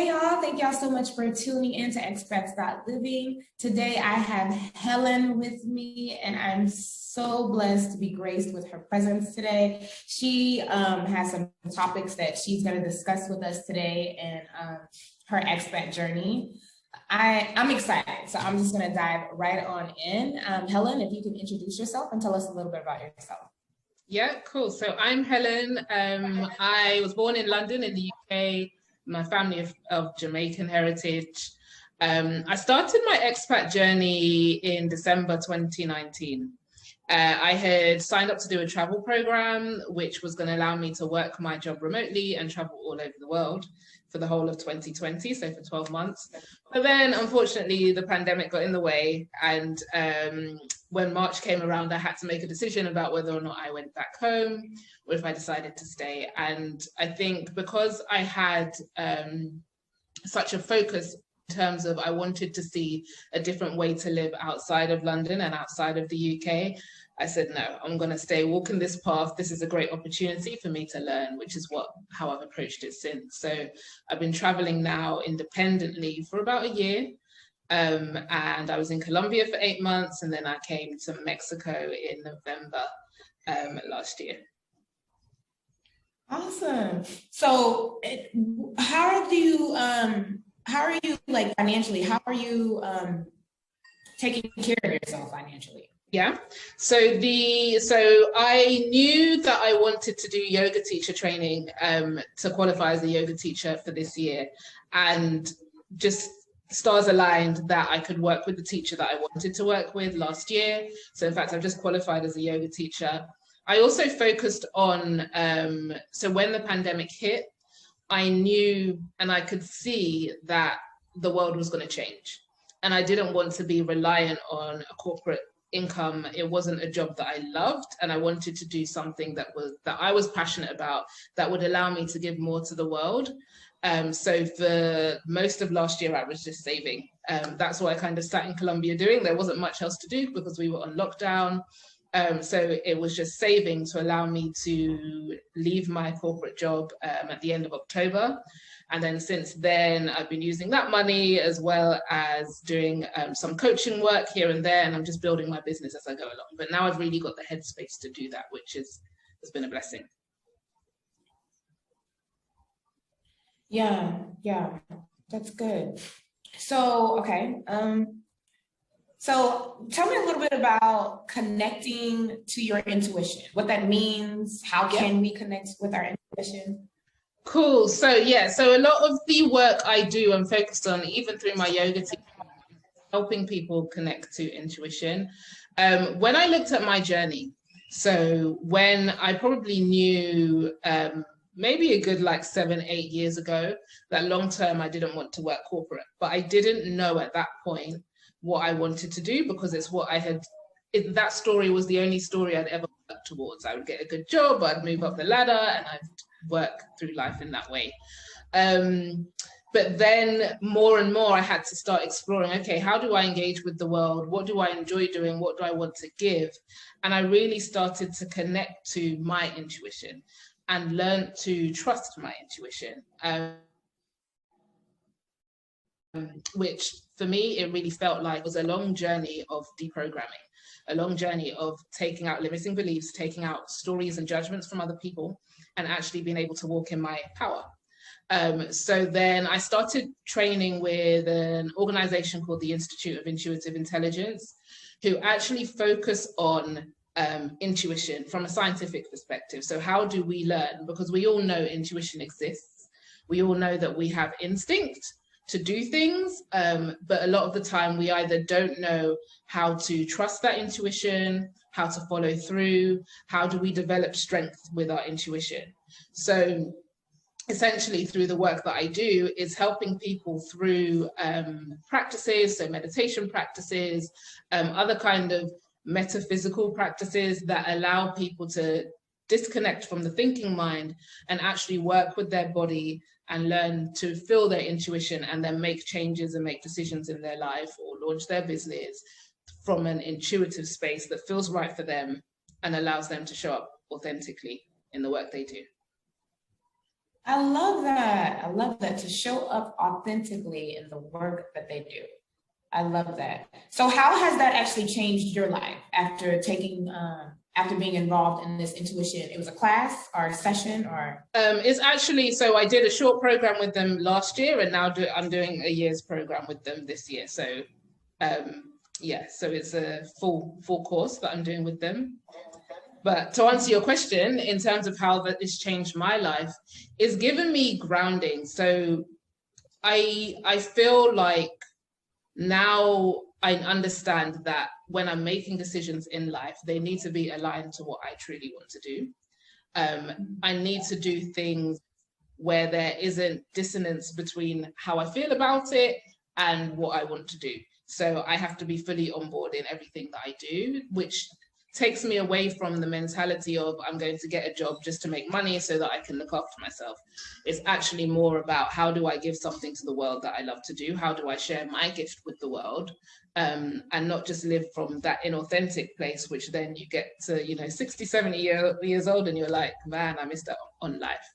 Hey y'all, thank y'all so much for tuning in to Expats.living. Today I have Helen with me and I'm so blessed to be graced with her presence today. She has some topics that she's going to discuss with us today and her expat journey. I'm excited, so I'm just going to dive right on in. Helen, if you can introduce yourself and tell us a little bit about yourself. Yeah, cool. So I'm Helen. I was born in London in the UK. My family of Jamaican heritage. I started my expat journey in December 2019. I had signed up to do a travel program, which was going to allow me to work my job remotely and travel all over the world for the whole of 2020, so for 12 months. But then, unfortunately, the pandemic got in the way. And when March came around, I had to make a decision about whether or not I went back home or if I decided to stay. And I think because I had such a focus in terms of I wanted to see a different way to live outside of London and outside of the UK, I said, no, I'm going to stay walking this path. This is a great opportunity for me to learn, which is how I've approached it since. So I've been traveling now independently for about a year. And I was in Colombia for 8 months, and then I came to Mexico in November last year. Awesome. So how are you like financially? How are you taking care of yourself financially? Yeah. So I knew that I wanted to do yoga teacher training to qualify as a yoga teacher for this year, and just stars aligned that I could work with the teacher that I wanted to work with last year. So in fact, I've just qualified as a yoga teacher. I also focused on, so when the pandemic hit, I knew and I could see that the world was going to change. And I didn't want to be reliant on a corporate income. It wasn't a job that I loved, and I wanted to do something that I was passionate about, that would allow me to give more to the world. So for most of last year, I was just saving. That's what I kind of sat in Colombia doing. There wasn't much else to do because we were on lockdown. So it was just saving to allow me to leave my corporate job at the end of October. And then since then, I've been using that money as well as doing some coaching work here and there. And I'm just building my business as I go along. But now I've really got the headspace to do that, which has been a blessing. Yeah, that's good. So, okay. So tell me a little bit about connecting to your intuition, what that means, how can we connect with our intuition? Cool. So a lot of the work I do and focused on, even through my yoga team, helping people connect to intuition. When I looked at my journey, so when I probably knew maybe a good 7-8 years ago that long term I didn't want to work corporate, but I didn't know at that point what I wanted to do, because it's what I had, that story was the only story I'd ever worked towards. I would get a good job, I'd move up the ladder, and I'd work through life in that way. But then more and more I had to start exploring, okay, how do I engage with the world? What do I enjoy doing? What do I want to give? And I really started to connect to my intuition and learn to trust my intuition. Which for me, it really felt like was a long journey of deprogramming, a long journey of taking out limiting beliefs, taking out stories and judgments from other people, and actually being able to walk in my power. So then I started training with an organization called the Institute of Intuitive Intelligence, who actually focus on intuition from a scientific perspective. So how do we learn? Because we all know intuition exists. We all know that we have instinct to do things, but a lot of the time we either don't know how to trust that intuition, how to follow through, how do we develop strength with our intuition. So essentially through the work that I do is helping people through practices, so meditation practices, other kind of metaphysical practices that allow people to disconnect from the thinking mind and actually work with their body and learn to feel their intuition and then make changes and make decisions in their life or launch their business from an intuitive space that feels right for them and allows them to show up authentically in the work they do. I love that. I love that, to show up authentically in the work that they do. I love that. So how has that actually changed your life after taking, after being involved in this intuition? It was a class or a session or? It's actually, so I did a short program with them last year, and now I'm doing a year's program with them this year. So yeah, so it's a full course that I'm doing with them. But to answer your question, in terms of how that has changed my life, it's given me grounding. So I feel like now I understand that when I'm making decisions in life, they need to be aligned to what I truly want to do. I need to do things where there isn't dissonance between how I feel about it and what I want to do. So I have to be fully on board in everything that I do, which takes me away from the mentality of I'm going to get a job just to make money so that I can look after myself. It's actually more about how do I give something to the world that I love to do? How do I share my gift with the world? And not just live from that inauthentic place, which then you get to, 60, 70 years old and you're like, man, I missed out on life.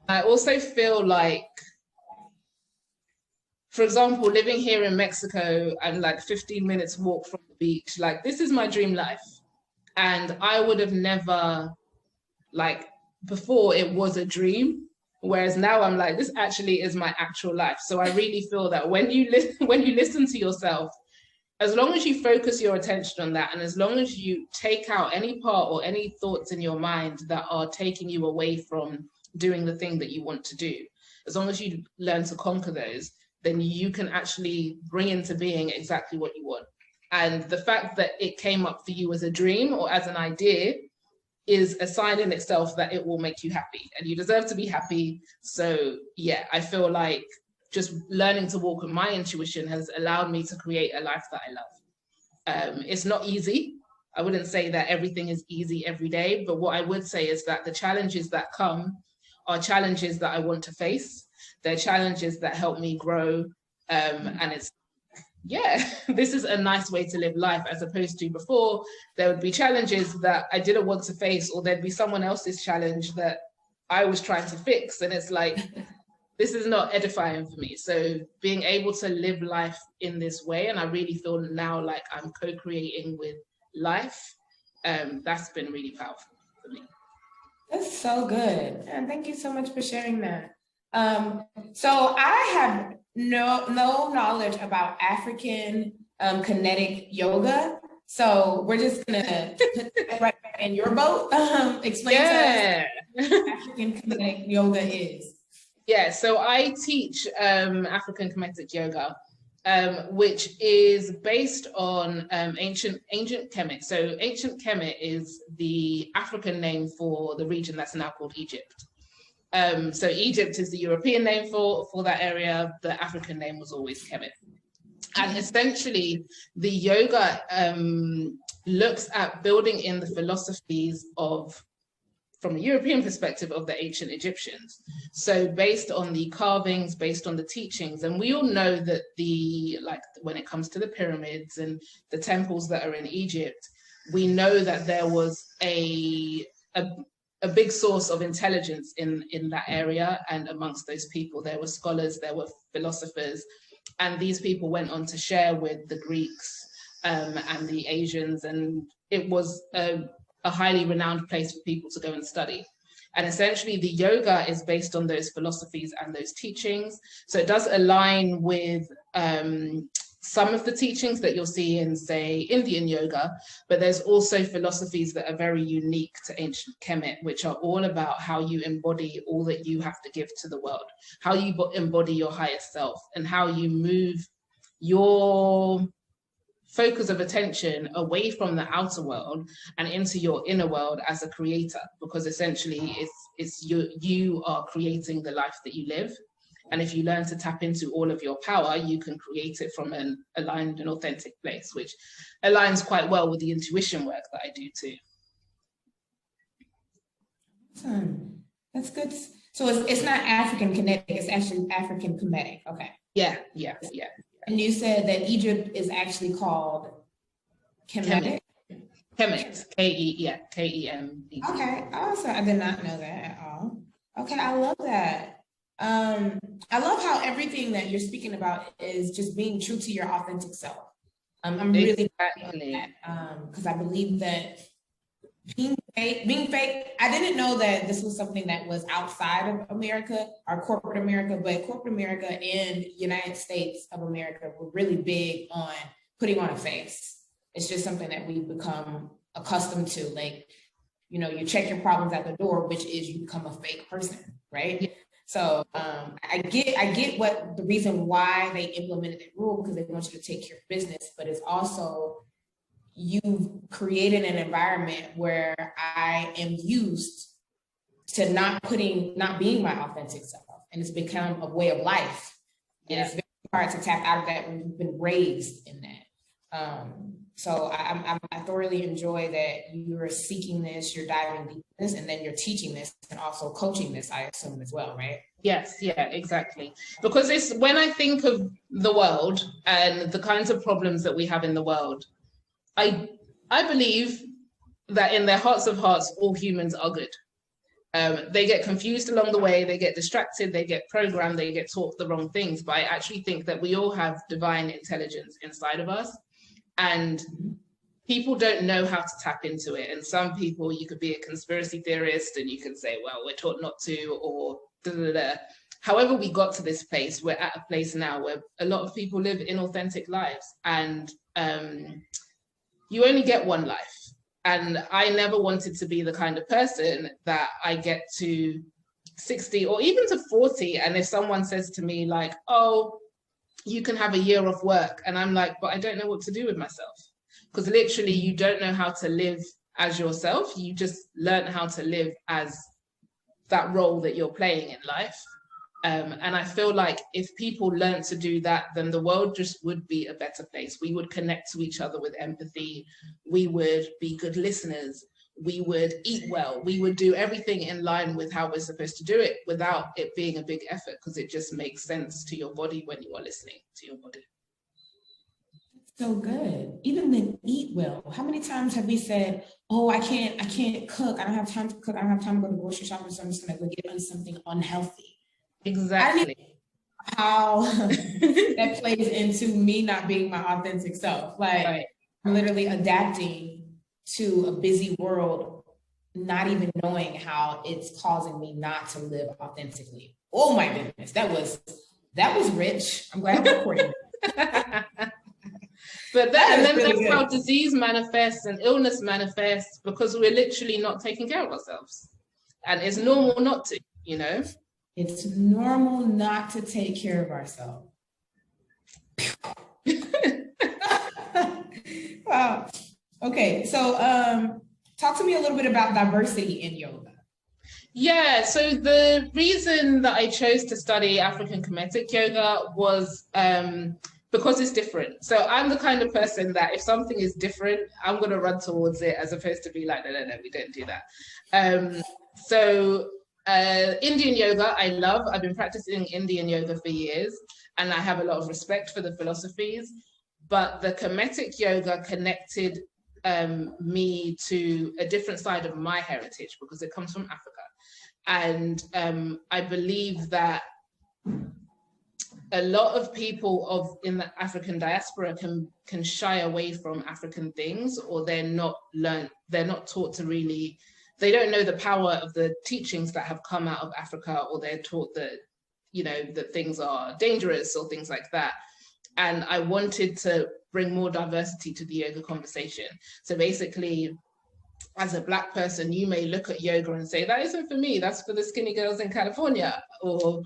I also feel like, for example, living here in Mexico and like 15 minutes walk from the beach, like this is my dream life. And I would have never, like before it was a dream, whereas now I'm like, this actually is my actual life. So I really feel that when you listen to yourself, as long as you focus your attention on that, and as long as you take out any part or any thoughts in your mind that are taking you away from doing the thing that you want to do, as long as you learn to conquer those, then you can actually bring into being exactly what you want. And the fact that it came up for you as a dream or as an idea is a sign in itself that it will make you happy, and you deserve to be happy. So yeah, I feel like just learning to walk with my intuition has allowed me to create a life that I love. It's not easy. I wouldn't say that everything is easy every day, but what I would say is that the challenges that come are challenges that I want to face. They're challenges that help me grow. And it's, yeah, this is a nice way to live life, as opposed to before, there would be challenges that I didn't want to face, or there'd be someone else's challenge that I was trying to fix. And it's like, this is not edifying for me. So being able to live life in this way, and I really feel now like I'm co-creating with life, that's been really powerful for me. That's so good. And thank you so much for sharing that. So I have no knowledge about African kinetic yoga. So we're just gonna put that right in your boat. Explain to us what African kinetic yoga is. Yeah, so I teach African Kemetic Yoga, which is based on ancient Kemet. So ancient Kemet is the African name for the region that's now called Egypt. So Egypt is the European name for that area. The African name was always Kemet. And essentially, the yoga looks at building in the philosophies of, from a European perspective, of the ancient Egyptians. So based on the carvings, based on the teachings, and we all know that when it comes to the pyramids and the temples that are in Egypt, we know that there was a big source of intelligence in that area, and amongst those people, there were scholars, there were philosophers, and these people went on to share with the Greeks and the Asians, and it was a highly renowned place for people to go and study. And essentially the yoga is based on those philosophies and those teachings. So it does align with some of the teachings that you'll see in, say, Indian yoga, but there's also philosophies that are very unique to ancient Kemet, which are all about how you embody all that you have to give to the world, how you embody your higher self, and how you move your focus of attention away from the outer world and into your inner world as a creator, because essentially it's you are creating the life that you live. And if you learn to tap into all of your power, you can create it from an aligned and authentic place, which aligns quite well with the intuition work that I do too. Awesome. That's good. So it's not African kinetic, it's actually African Kemetic. Okay. Yeah. And you said that Egypt is actually called Kemetic? Kemet, K-E-M-E. Okay, awesome. I did not know that at all. Okay, I love that. I love how everything that you're speaking about is just being true to your authentic self. I'm really Exactly. because I believe that being fake, I didn't know that this was something that was outside of America or corporate America, but corporate America and United States of America were really big on putting on a face. It's just something that we've become accustomed to. Like, you know, you check your problems at the door, which is you become a fake person, right? Yeah. So I get what the reason why they implemented that rule, because they want you to take care of business, but it's also you've created an environment where I am used to not being my authentic self. And it's become a way of life. And it's very hard to tap out of that when you've been raised in that. So I thoroughly enjoy that you're seeking this, you're diving deep in this, and then you're teaching this and also coaching this, I assume, as well, right? Yes, yeah, exactly. Because it's when I think of the world and the kinds of problems that we have in the world, I believe that in their hearts of hearts, all humans are good. They get confused along the way, they get distracted, they get programmed, they get taught the wrong things. But I actually think that we all have divine intelligence inside of us. And people don't know how to tap into it. And some people, you could be a conspiracy theorist and you can say, well, we're taught not to, or da, da, da. However we got to this place, we're at a place now where a lot of people live inauthentic lives. And you only get one life. And I never wanted to be the kind of person that I get to 60 or even to 40. And if someone says to me like, oh, you can have a year off work. And I'm like, but I don't know what to do with myself. Because literally you don't know how to live as yourself. You just learn how to live as that role that you're playing in life. And I feel like if people learn to do that, then the world just would be a better place. We would connect to each other with empathy. We would be good listeners. We would eat well. We would do everything in line with how we're supposed to do it without it being a big effort, because it just makes sense to your body when you are listening to your body. So good. Even then eat well. How many times have we said, oh, I can't cook. I don't have time to cook. I don't have time to go to the grocery shopping, so I'm just gonna go get something unhealthy. Exactly. How that plays into me not being my authentic self. Like right. I'm literally adapting to a busy world, not even knowing how it's causing me not to live authentically. Oh my goodness, that was rich. I'm glad I'm recording. But then really that's how disease manifests and illness manifests, because we're literally not taking care of ourselves. And it's normal not to, you know? It's normal not to take care of ourselves. Wow. Okay, so talk to me a little bit about diversity in yoga. Yeah, so the reason that I chose to study African Kemetic Yoga was because it's different. So I'm the kind of person that if something is different, I'm going to run towards it, as opposed to be like, no, we don't do that. Indian yoga, I love. I've been practicing Indian yoga for years, and I have a lot of respect for the philosophies. But the Kemetic yoga connected me to a different side of my heritage, because it comes from Africa. And I believe that a lot of people in the African diaspora can shy away from African things, or they're not taught to really, they don't know the power of the teachings that have come out of Africa, or they're taught that, you know, that things are dangerous or things like that. And I wanted to bring more diversity to the yoga conversation. So basically, as a Black person, you may look at yoga and say, that isn't for me, that's for the skinny girls in California, or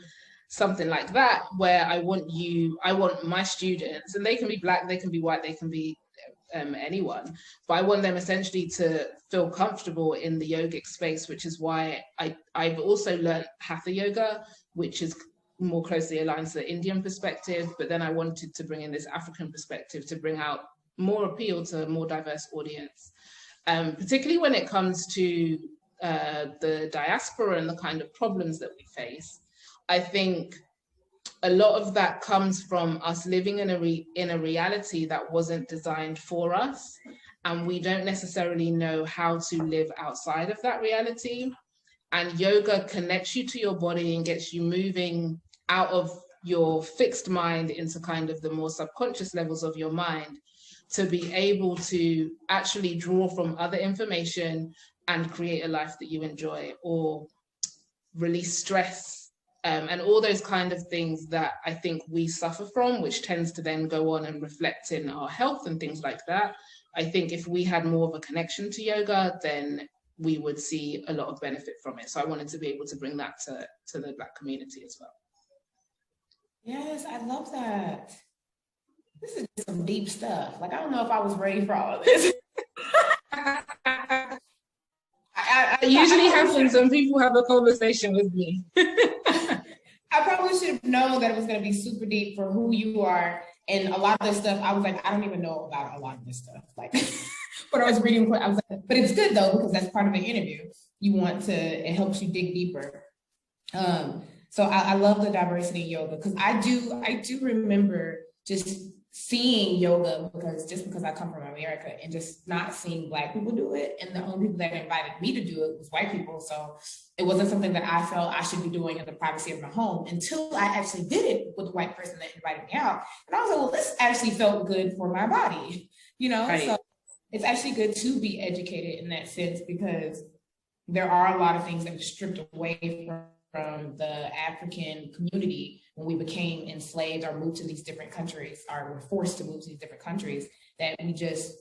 something like that, where I want my students, and they can be Black, they can be white, they can be anyone, but I want them essentially to feel comfortable in the yogic space, which is why I've also learned Hatha yoga, which is more closely aligned to the Indian perspective, but then I wanted to bring in this African perspective to bring out more appeal to a more diverse audience, particularly when it comes to the diaspora and the kind of problems that we face. I think a lot of that comes from us living in a reality that wasn't designed for us, and we don't necessarily know how to live outside of that reality. And yoga connects you to your body and gets you moving out of your fixed mind into kind of the more subconscious levels of your mind, to be able to actually draw from other information and create a life that you enjoy, or release stress, and all those kind of things that I think we suffer from, which tends to then go on and reflect in our health and things like that. I think if we had more of a connection to yoga, then we would see a lot of benefit from it. So I wanted to be able to bring that to the Black community as well. Yes, I love that. This is just some deep stuff. Like, I don't know if I was ready for all of this. It usually happens when people have a conversation with me. I probably should have known that it was going to be super deep for who you are. And a lot of this stuff, I was like, I don't even know about a lot of this stuff. Like, when I was reading, I was like, but it's good though, because that's part of the interview. It helps you dig deeper. So I love the diversity in yoga, because I do remember just seeing yoga, because I come from America, and just not seeing Black people do it. And the only people that invited me to do it was white people. So it wasn't something that I felt I should be doing in the privacy of my home, until I actually did it with the white person that invited me out. And I was like, well, this actually felt good for my body, Right. So it's actually good to be educated in that sense, because there are a lot of things that were stripped away from the African community when we became enslaved or moved to these different countries, or were forced to move to these different countries, that we just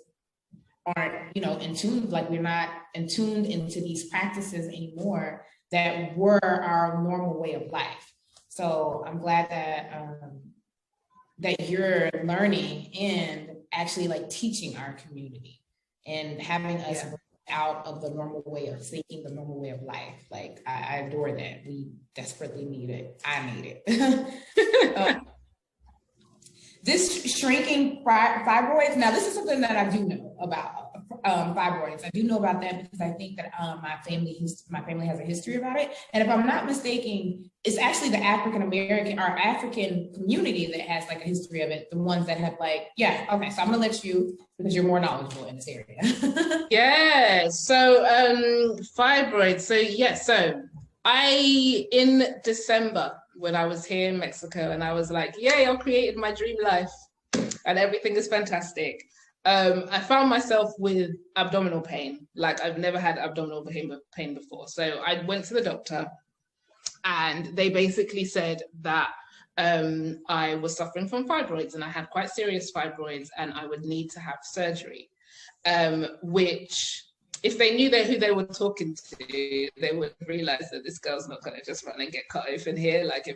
aren't, in tune, like we're not in tuned into these practices anymore that were our normal way of life. So I'm glad that you're learning and actually like teaching our community and having us out of the normal way of thinking, the normal way of life. Like, I adore that. We desperately need it. I need it. This shrinking fibroids. Now, this is something that I do know about fibroids. I do know about that because I think that my family has a history about it. And if I'm not mistaken, it's actually the African American or African community that has like a history of it. The ones that have okay. So I'm gonna let you, because you're more knowledgeable in this area. Yeah. So fibroids. So in December, when I was here in Mexico, and I was like, yay, I created my dream life and everything is fantastic. I found myself with abdominal pain. Like, I've never had abdominal pain before. So I went to the doctor, and they basically said that I was suffering from fibroids, and I had quite serious fibroids, and I would need to have surgery, which, if they knew who they were talking to, they would realize that this girl's not going to just run and get cut open here. Like, if